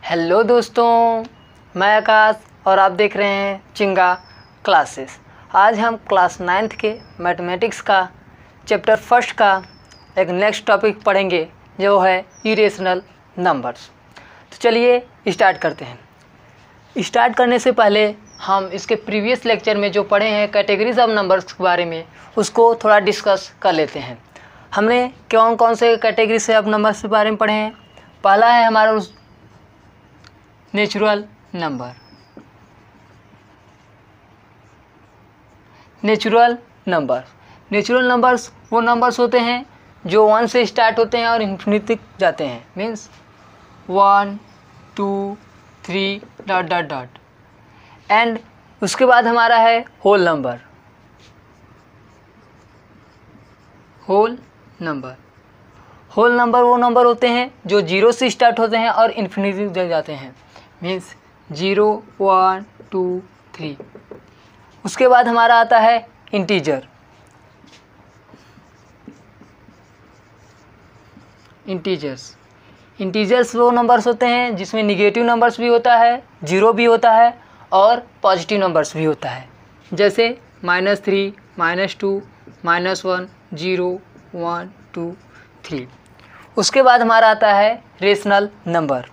Hello दोस्तों, मैं आकाश और आप देख रहे हैं चिंगा क्लासेस। आज हम क्लास 9th के मैथमेटिक्स का चैप्टर फर्स्ट का एक नेक्स्ट टॉपिक पढ़ेंगे जो है इरेशनल नंबर्स। तो चलिए स्टार्ट करते हैं। स्टार्ट करने से पहले हम इसके प्रीवियस लेक्चर में जो पढ़े हैं कैटेगरीज ऑफ नंबर्स के बारे में उसको थोड़ा डिस्कस कर लेते हैं। हमने कौन कौन से कैटेगरी से ऑफ नंबर्स के बारे में पढ़े हैं। पहला है हमारा नेचुरल नंबर। नेचुरल नंबर्स वो नंबर्स होते हैं जो 1 से स्टार्ट होते हैं और इन्फिनिटी तक जाते हैं। मीन्स 1 2 3 ... एंड उसके बाद हमारा है होल नंबर वो नंबर होते हैं जो 0 से स्टार्ट होते हैं और इन्फिनिटी तक जाते हैं। मीन्स 0 1 2 3। उसके बाद हमारा आता है इंटीजर्स वो नंबर्स होते हैं जिसमें निगेटिव नंबर्स भी होता है, 0 भी होता है और पॉजिटिव नंबर्स भी होता है, जैसे -3 -2 -1 0 1 2 3। उसके बाद हमारा आता है रेशनल नंबर।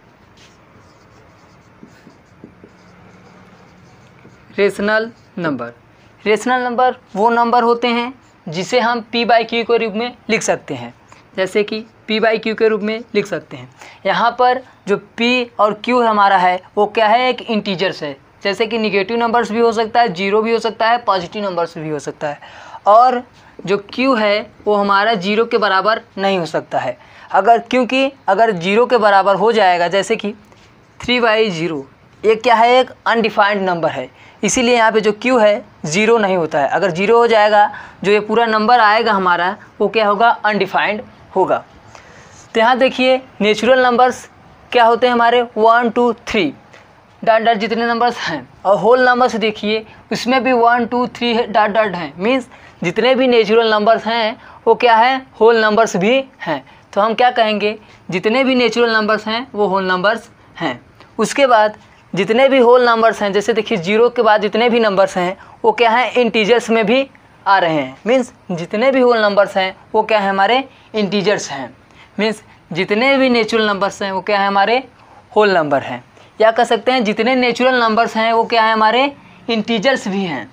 रेशनल नंबर वो नंबर होते हैं जिसे हम p/q के रूप में लिख सकते हैं, जैसे कि p/q के रूप में लिख सकते हैं। यहाँ पर जो p और q हमारा है वो क्या है, एक इंटीजर्स है। जैसे कि निगेटिव नंबर्स भी हो सकता है, 0 भी हो सकता है, पॉजिटिव नंबर्स भी हो सकता है। और जो q है वो हमारा 0 के बराबर नहीं हो सकता है, क्योंकि अगर 0 के बराबर हो जाएगा, जैसे कि 3/0 ये क्या है, एक अनडिफाइंड नंबर है, इसीलिए यहाँ पे जो q है 0 नहीं होता है। अगर 0 हो जाएगा जो ये पूरा नंबर आएगा हमारा वो क्या होगा, अनडिफाइंड होगा। तो यहाँ देखिए नेचुरल नंबर्स क्या होते हैं हमारे 1 2 3 ... जितने नंबर्स हैं। और होल नंबर्स देखिए उसमें भी 1 2 3 ... हैं। मीन्स जितने भी नेचुरल नंबर्स हैं वो क्या है, होल नंबर्स भी हैं। तो हम क्या कहेंगे, जितने भी नेचुरल नंबर्स हैं वो होल नंबर्स हैं। उसके बाद जितने भी होल नंबर्स हैं, जैसे देखिए 0 के बाद जितने भी नंबर्स हैं वो क्या हैं, इंटीजर्स में भी आ रहे हैं। मीन्स जितने भी होल नंबर्स हैं वो क्या है, हमारे इंटीजर्स हैं। मीन्स जितने भी नेचुरल नंबर्स हैं वो क्या है, हमारे होल नंबर हैं। या कह सकते हैं जितने नेचुरल नंबर्स हैं वो क्या है, हमारे इंटीजर्स भी हैं।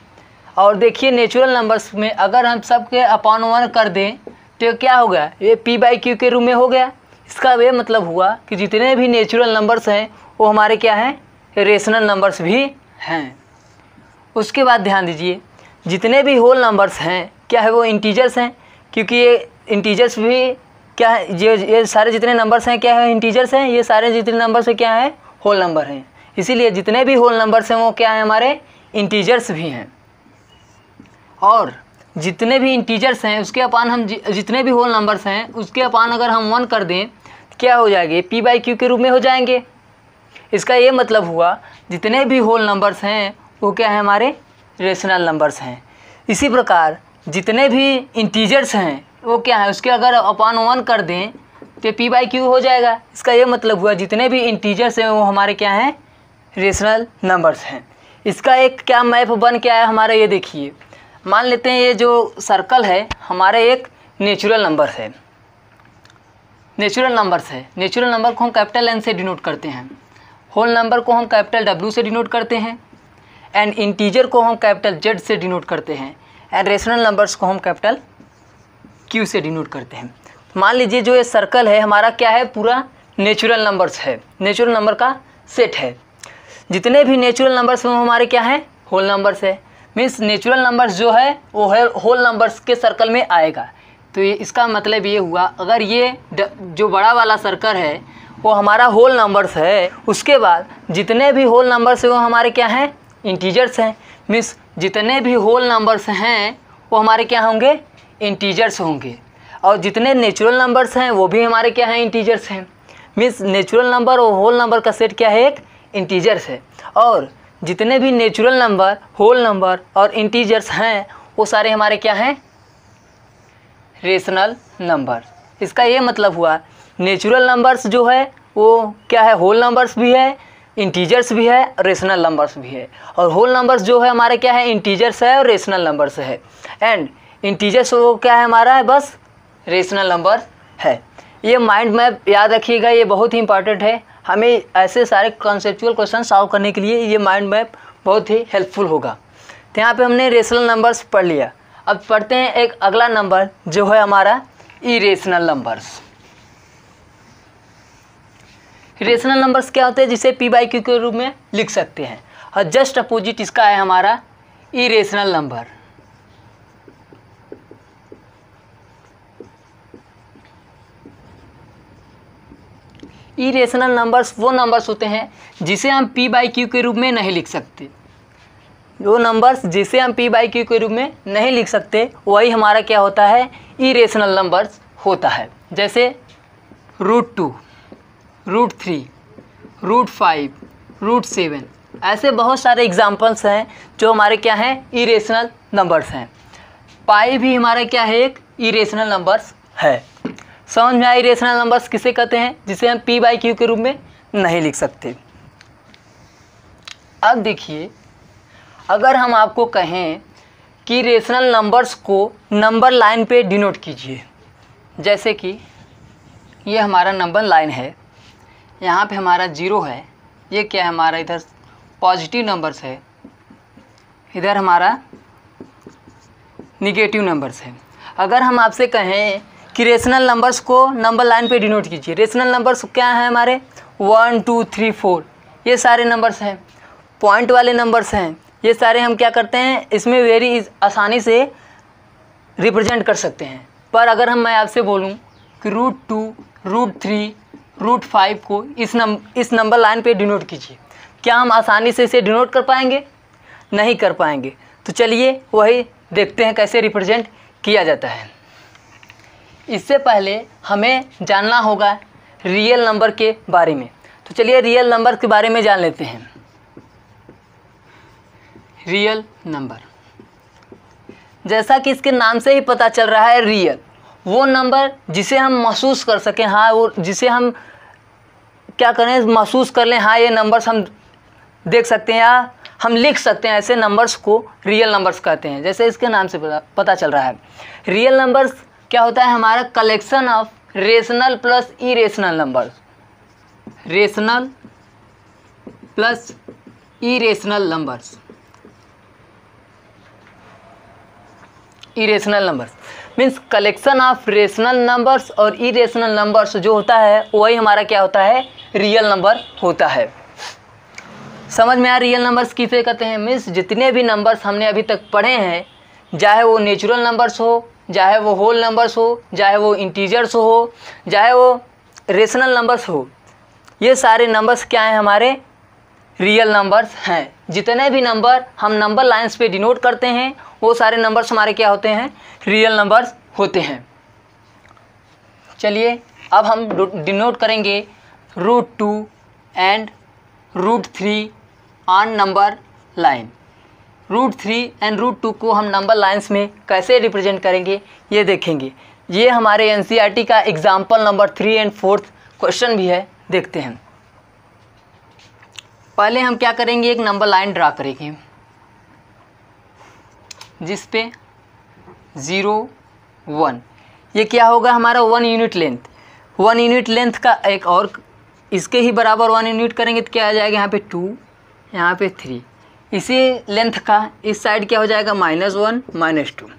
और देखिए नेचुरल नंबर्स में अगर हम सबके अपॉन 1 कर दें तो क्या होगा, ये p/q के रूप में हो गया। इसका ये मतलब हुआ कि जितने भी नेचुरल नंबर्स हैं वो हमारे क्या हैं, रेशनल नंबर्स भी हैं। उसके बाद ध्यान दीजिए जितने भी होल नंबर्स हैं क्या है, वो इंटीजर्स हैं, क्योंकि ये इंटीजर्स भी क्या है, ये सारे जितने नंबर्स हैं क्या है, इंटीजर्स हैं। ये सारे जितने नंबर्स हैं क्या है, होल नंबर हैं। इसीलिए जितने भी होल नंबर्स हैं वो क्या है, हमारे इंटीजर्स भी हैं। और जितने भी इंटीजर्स हैं उसके अपान हम जितने भी होल नंबर्स हैं उसके अपान अगर हम 1 कर दें क्या हो जाएंगे, p/q के रूप में हो जाएंगे। इसका ये मतलब हुआ जितने भी होल नंबर्स हैं वो क्या है, हमारे रेशनल नंबर्स हैं। इसी प्रकार जितने भी इंटीजर्स हैं वो क्या है, उसके अगर अपान 1 कर दें तो p/q हो जाएगा। इसका ये मतलब हुआ जितने भी इंटीजर्स हैं वो हमारे क्या हैं, रेशनल नंबर्स हैं। इसका एक क्या मैप बन के आया हमारा, ये देखिए। मान लेते हैं ये जो सर्कल है हमारे एक नेचुरल नंबर है। नेचुरल नंबर को हम कैपिटल N से डिनोट करते हैं, होल नंबर को हम कैपिटल W से डिनोट करते हैं, एंड इंटीजर को हम कैपिटल Z से डिनोट करते हैं, एंड रेशनल नंबर्स को हम कैपिटल Q से डिनोट करते हैं। मान लीजिए जो ये सर्कल है हमारा क्या है, पूरा नेचुरल नंबर्स है, नेचुरल नंबर का सेट है। जितने भी नेचुरल नंबर्स हैं वो हमारे क्या है, होल नंबर्स है। मीन्स नेचुरल नंबर्स जो है वो है होल नंबर्स के सर्कल में आएगा। तो ये इसका मतलब ये हुआ, अगर ये जो बड़ा वाला सर्कल है वो हमारा होल नंबर्स है, उसके बाद जितने भी होल नंबर्स हैं वो हमारे क्या हैं, इंटीजर्स हैं। मीन्स जितने भी होल नंबर्स हैं वो हमारे क्या होंगे, इंटीजर्स होंगे। और जितने नेचुरल नंबर्स हैं वो भी हमारे क्या हैं, इंटीजर्स हैं। मीन्स नेचुरल नंबर और होल नंबर का सेट क्या है, एक इंटीजर्स है। और जितने भी नेचुरल नंबर, होल नंबर और इंटीजर्स हैं वो सारे हमारे क्या हैं, रेशनल नंबर। इसका ये मतलब हुआ नेचुरल नंबर्स जो है वो क्या है, होल नंबर्स भी है, इंटीजर्स भी है, रेशनल नंबर्स भी है। और होल नंबर्स जो है हमारे क्या है, इंटीजर्स है और रेशनल नंबर्स है। एंड इंटीजर्स वो क्या है हमारा है, बस रेशनल नंबर है। ये माइंड मैप याद रखिएगा, ये बहुत ही इंपॉर्टेंट है। हमें ऐसे सारे कॉन्सेप्चुअल क्वेश्चन सॉल्व करने के लिए ये माइंड मैप बहुत ही हेल्पफुल होगा। तो यहाँ पे हमने रेशनल नंबर्स पढ़ लिया। अब पढ़ते हैं एक अगला नंबर जो है हमारा इरेशनल नंबर्स। रेशनल नंबर्स क्या होते हैं, जिसे पी बाई क्यू के रूप में लिख सकते हैं। और जस्ट अपोजिट इसका है हमारा इरेशनल नंबर। इरेशनल नंबर्स वो नंबर्स होते हैं जिसे हम पी बाई क्यू के रूप में नहीं लिख सकते। जो नंबर्स जिसे हम पी बाई क्यू के रूप में नहीं लिख सकते वही हमारा क्या होता है, इरेशनल नंबर्स होता है। जैसे √2, √3, √5, √7, ऐसे बहुत सारे एग्जाम्पल्स हैं जो हमारे क्या हैं, इरेशनल नंबर्स हैं। पाई भी हमारा क्या है, एक इरेशनल नंबर्स है। समझ में आया इरेशनल नंबर्स किसे कहते हैं, जिसे हम पी बाई क्यू के रूप में नहीं लिख सकते। अब देखिए, अगर हम आपको कहें कि रेशनल नंबर्स को नंबर लाइन पे डिनोट कीजिए, जैसे कि ये हमारा नंबर लाइन है, यहाँ पे हमारा 0 है, ये क्या है हमारा, इधर पॉजिटिव नंबर्स है, इधर हमारा निगेटिव नंबर्स है। अगर हम आपसे कहें कि रेशनल नंबर्स को नंबर लाइन पे डिनोट कीजिए, रेशनल नंबर्स क्या हैं हमारे, 1 2 3 4, ये सारे नंबर्स हैं, पॉइंट वाले नंबर्स हैं, ये सारे हम क्या करते हैं, इसमें वेरी आसानी से रिप्रेजेंट कर सकते हैं। पर अगर मैं आपसे बोलूं कि √2, √3, √5 को इस नंबर लाइन पे डिनोट कीजिए, क्या हम आसानी से इसे डिनोट कर पाएंगे? नहीं कर पाएंगे। तो चलिए वही देखते हैं कैसे रिप्रेजेंट किया जाता है। इससे पहले हमें जानना होगा रियल नंबर के बारे में। तो चलिए रियल नंबर के बारे में जान लेते हैं। रियल नंबर, जैसा कि इसके नाम से ही पता चल रहा है, रियल वो नंबर जिसे हम महसूस कर सकें, हाँ वो जिसे हम क्या करें, महसूस कर लें, हाँ ये नंबर्स हम देख सकते हैं या हम लिख सकते हैं, ऐसे नंबर्स को रियल नंबर्स कहते हैं। जैसे इसके नाम से पता चल रहा है। रियल नंबर्स क्या होता है, हमारा collection of rational plus irrational numbers, rational plus irrational numbers, irrational numbers means collection of rational numbers और इरेशनल नंबर्स जो होता है वही हमारा क्या होता है, रियल नंबर होता है। समझ में आया रियल नंबर्स किसे कहते हैं, मीन्स जितने भी नंबर्स हमने अभी तक पढ़े हैं, चाहे वो नेचुरल नंबर्स हो, चाहे वो होल नंबर्स हो, चाहे वो इंटीजर्स हो, चाहे वो रेशनल नंबर्स हो, ये सारे नंबर्स क्या हैं, हमारे रियल नंबर्स हैं। जितने भी नंबर हम नंबर लाइंस पे डिनोट करते हैं वो सारे नंबर्स हमारे क्या होते हैं, रियल नंबर्स होते हैं। चलिए अब हम डिनोट करेंगे √2 and √3 on number line. √3 and √2 को हम नंबर लाइंस में कैसे रिप्रेजेंट करेंगे ये देखेंगे। ये हमारे एनसीईआरटी का एग्जाम्पल नंबर 3 एंड 4 क्वेश्चन भी है, देखते हैं। पहले हम क्या करेंगे, एक नंबर लाइन ड्रा करेंगे जिस पे 0 1, ये क्या होगा हमारा 1 यूनिट लेंथ। 1 यूनिट लेंथ का एक और इसके ही बराबर 1 यूनिट करेंगे तो क्या आ जाएगा, यहाँ पे 2, यहाँ पे 3, इसी लेंथ का इस साइड क्या हो जाएगा, -1 -2।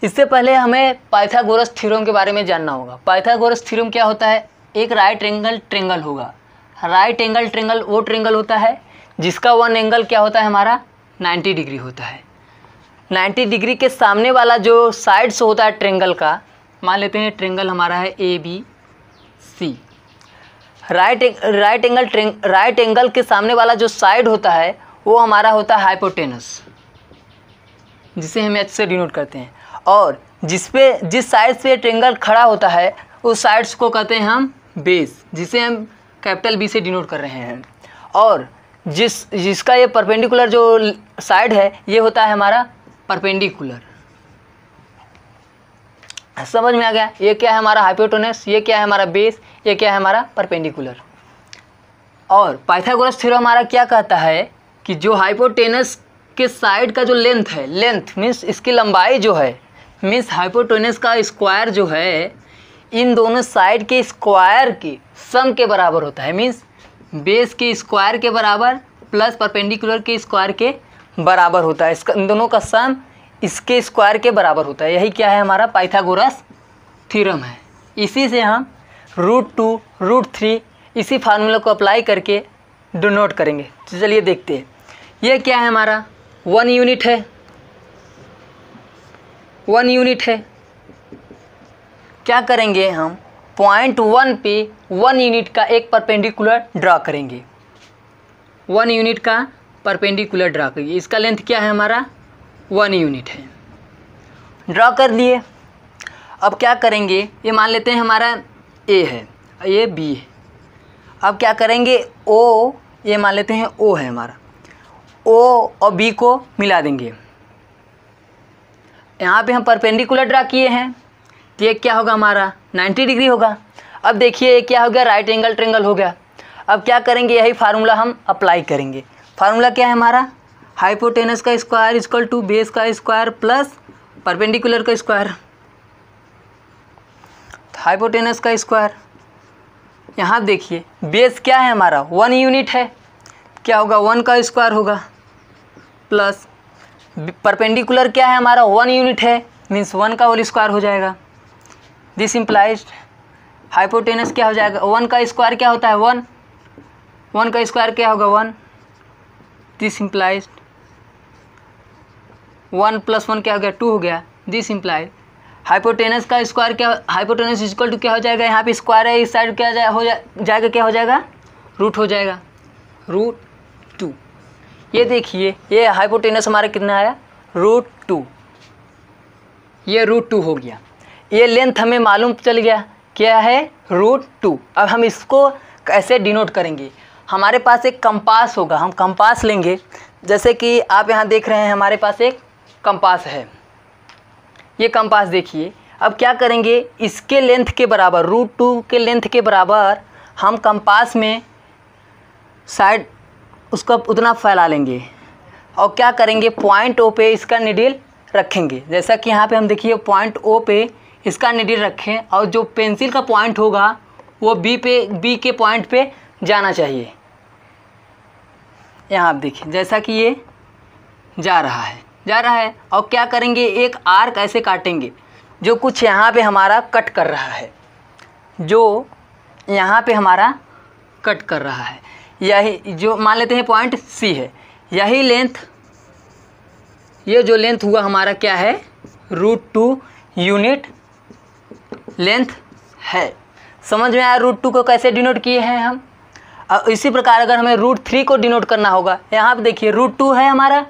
इससे पहले हमें पाइथागोरस थ्योरम के बारे में जानना होगा। पाइथागोरस थ्योरम क्या होता है, एक राइट एंगल ट्रेंगल होगा। राइट एंगल ट्रेंगल वो ट्रेंगल होता है जिसका वन एंगल क्या होता है हमारा, 90 डिग्री होता है। 90 डिग्री के सामने वाला जो साइड्स होता है ट्रेंगल का, मान लेते हैं ट्रेंगल हमारा है ABC। राइट एंगल के सामने वाला जो साइड होता है वो हमारा होता है हाइपोटेनस, जिसे हम H से डिनोट करते हैं। और जिस साइड से ट्रेंगल खड़ा होता है उस साइड्स को कहते हैं हम बेस, जिसे हम कैपिटल B से डिनोट कर रहे हैं। और जिसका ये परपेंडिकुलर जो साइड है ये होता है हमारा परपेंडिकुलर। समझ में आ गया। ये क्या है हमारा हाइपोटेनस, ये क्या है हमारा बेस, ये क्या है हमारा परपेंडिकुलर। और पाइथागोरस थ्योरम हमारा क्या कहता है कि जो हाइपोटेनस के साइड का जो लेंथ है, लेंथ मीन्स इसकी लंबाई जो है, मीन्स हाइपोटेनस का स्क्वायर जो है इन दोनों साइड के स्क्वायर के सम के बराबर होता है। मीन्स बेस के स्क्वायर के बराबर प्लस परपेंडिकुलर के स्क्वायर के बराबर होता है। इसका इन दोनों का सम इसके स्क्वायर के बराबर होता है। यही क्या है हमारा पाइथागोरस थ्योरम है। इसी से हम √2 √3 इसी फार्मूला को अप्लाई करके डिनोट करेंगे। तो चलिए देखते हैं। ये क्या है हमारा 1 यूनिट है, 1 यूनिट है। क्या करेंगे हम पॉइंट 1 पे 1 यूनिट का एक परपेंडिकुलर ड्रा करेंगे। 1 यूनिट का परपेंडिकुलर ड्रा करिए। इसका लेंथ क्या है हमारा 1 यूनिट है। ड्रा कर लिए। अब क्या करेंगे, ये मान लेते हैं हमारा ए है, ये बी है। अब क्या करेंगे ओ, ये मान लेते हैं ओ है हमारा, ओ और बी को मिला देंगे। यहाँ पे हम परपेंडिकुलर ड्रा किए हैं तो ये क्या होगा हमारा 90 डिग्री होगा। अब देखिए ये क्या हो गया, राइट एंगल ट्रायंगल हो गया। अब क्या करेंगे, यही फार्मूला हम अप्लाई करेंगे। फार्मूला क्या है हमारा, हाइपोटेनस का स्क्वायर इक्वल टू बेस का स्क्वायर प्लस परपेंडिकुलर का स्क्वायर। हाइपोटेनस का स्क्वायर, यहाँ देखिए बेस क्या है हमारा 1 यूनिट है, क्या होगा 1 का स्क्वायर होगा प्लस परपेंडिकुलर क्या है हमारा 1 यूनिट है, मीन्स 1 का होल स्क्वायर हो जाएगा। दिस इम्प्लाइज हाइपोटेनस क्या हो जाएगा, 1 का स्क्वायर क्या होता है 1, 1 का स्क्वायर क्या होगा 1। दिस इम्प्लाइज 1 + 1 क्या हो गया 2 हो गया। दिस इम्प्लाइज हाइपोटेनस का स्क्वायर क्या, हाइपोटेनस इक्वल टू क्या हो जाएगा, यहाँ पे स्क्वायर है इस साइड क्या जाएगा क्या हो जाएगा रूट हो जाएगा, √2। ये देखिए ये हाइपोटेनस हमारा कितना आया √2, ये √2 हो गया। ये लेंथ हमें मालूम चल गया क्या है √2। अब हम इसको कैसे डिनोट करेंगे, हमारे पास एक कंपास होगा, हम कंपास लेंगे। जैसे कि आप यहाँ देख रहे हैं हमारे पास एक कंपास है, ये कंपास देखिए। अब क्या करेंगे, इसके लेंथ के बराबर √2 के लेंथ के बराबर हम कंपास में साइड उसको उतना फैला लेंगे और क्या करेंगे पॉइंट ओ पे इसका निडिल रखेंगे। जैसा कि यहाँ पे हम देखिए पॉइंट ओ पे इसका निडिल रखें और जो पेंसिल का पॉइंट होगा वो बी के पॉइंट पे जाना चाहिए। यहाँ आप देखिए जैसा कि ये जा रहा है और क्या करेंगे एक आर्क ऐसे काटेंगे जो कुछ यहाँ पे हमारा कट कर रहा है, जो यहाँ पे हमारा कट कर रहा है। यही जो मान लेते हैं पॉइंट सी है, यही लेंथ, ये जो लेंथ हुआ हमारा क्या है √2 यूनिट लेंथ है। समझ में आया √2 को कैसे डिनोट किए हैं हम। इसी प्रकार अगर हमें √3 को डिनोट करना होगा, यहाँ पे देखिए √2 है हमारा,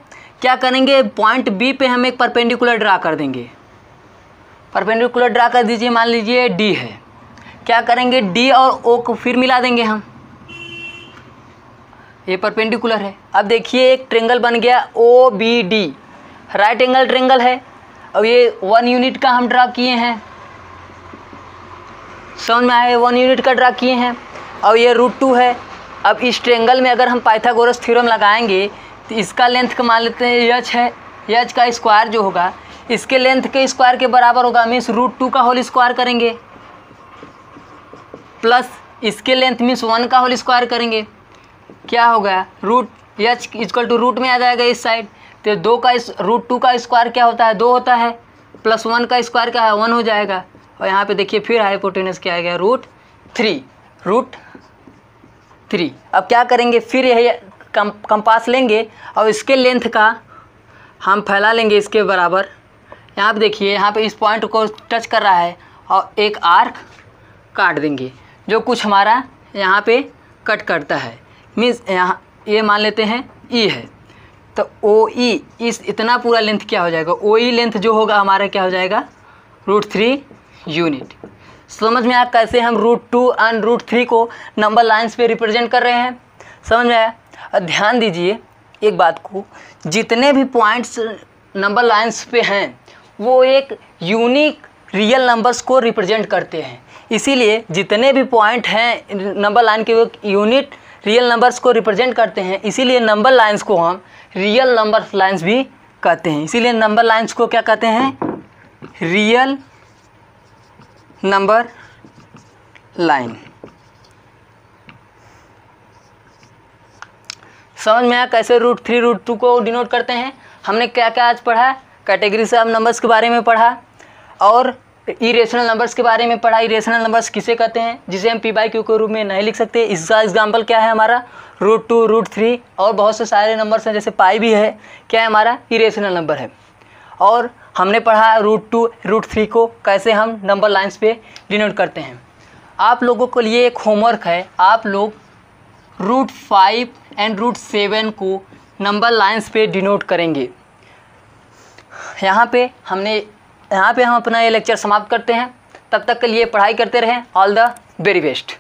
क्या करेंगे पॉइंट बी पे हम एक परपेंडिकुलर ड्रा कर देंगे। परपेंडिकुलर ड्रा कर दीजिए, मान लीजिए डी है, क्या करेंगे डी और ओ को फिर मिला देंगे हम, ये परपेंडिकुलर है। अब देखिए एक ट्रेंगल बन गया OBD, राइट एंगल ट्रेंगल है। अब ये 1 यूनिट का हम ड्रा किए हैं, समझ में आए 1 यूनिट का ड्रा किए हैं और ये √2 है। अब इस ट्रेंगल में अगर हम पाइथागोरस थ्योरम लगाएंगे तो इसका लेंथ का मान लेते हैं h है, h का स्क्वायर जो होगा इसके लेंथ के स्क्वायर के बराबर होगा, मीन्स √2 का होल स्क्वायर करेंगे प्लस इसके लेंथ मीन्स 1 का होल स्क्वायर करेंगे। क्या होगा h इक्वल टू रूट में आ जाएगा इस साइड, तो 2 का √2 का स्क्वायर क्या होता है 2 होता है, प्लस 1 का स्क्वायर क्या है 1 हो जाएगा। और यहाँ पे देखिए फिर हाइपोटेनस क्या आ गया √3। अब क्या करेंगे फिर यही कंपास लेंगे और इसके लेंथ का हम फैला लेंगे इसके बराबर। यहाँ पे देखिए यहाँ पे इस पॉइंट को टच कर रहा है और एक आर्क काट देंगे जो कुछ हमारा यहाँ पे कट करता है, मीन्स यहाँ ये मान लेते हैं E है, तो OE इस इतना पूरा लेंथ क्या हो जाएगा, OE लेंथ जो होगा हमारा क्या हो जाएगा √3 यूनिट। समझ में आया कैसे हम √2 एंड √3 को नंबर लाइंस पे रिप्रेजेंट कर रहे हैं, समझ में आया। ध्यान दीजिए एक बात को, जितने भी पॉइंट्स नंबर लाइंस पे हैं वो एक यूनिक रियल नंबर्स को रिप्रेजेंट करते हैं। इसीलिए जितने भी पॉइंट हैं नंबर लाइन के वो यूनिट रियल नंबर्स को रिप्रेजेंट करते हैं, इसीलिए नंबर लाइंस को हम रियल नंबर लाइंस भी कहते हैं। इसीलिए नंबर लाइंस को क्या कहते हैं? Real number line. समझ में आया कैसे √3 √2 को डिनोट करते हैं? हमने क्या क्या आज पढ़ा? कैटेगरी से अब नंबर्स के बारे में पढ़ा और इरेशनल नंबर्स के बारे में पढ़ा। इरेशनल नंबर्स किसे कहते हैं? जिसे हम p/q के रूप में नहीं लिख सकते। इसका एग्जाम्पल क्या है हमारा? √2 √3 और बहुत से सारे नंबर्स हैं, जैसे पाई भी है, क्या है हमारा? इरेशनल नंबर है। और हमने पढ़ा √2 √3 को कैसे हम नंबर लाइंस पे डिनोट करते हैं। आप लोगों के लिए एक होमवर्क है, आप लोग √5 एंड √7 को नंबर लाइंस पे डिनोट करेंगे। यहाँ पे हम अपना ये लेक्चर समाप्त करते हैं। तब तक के लिए पढ़ाई करते रहें। All the very best.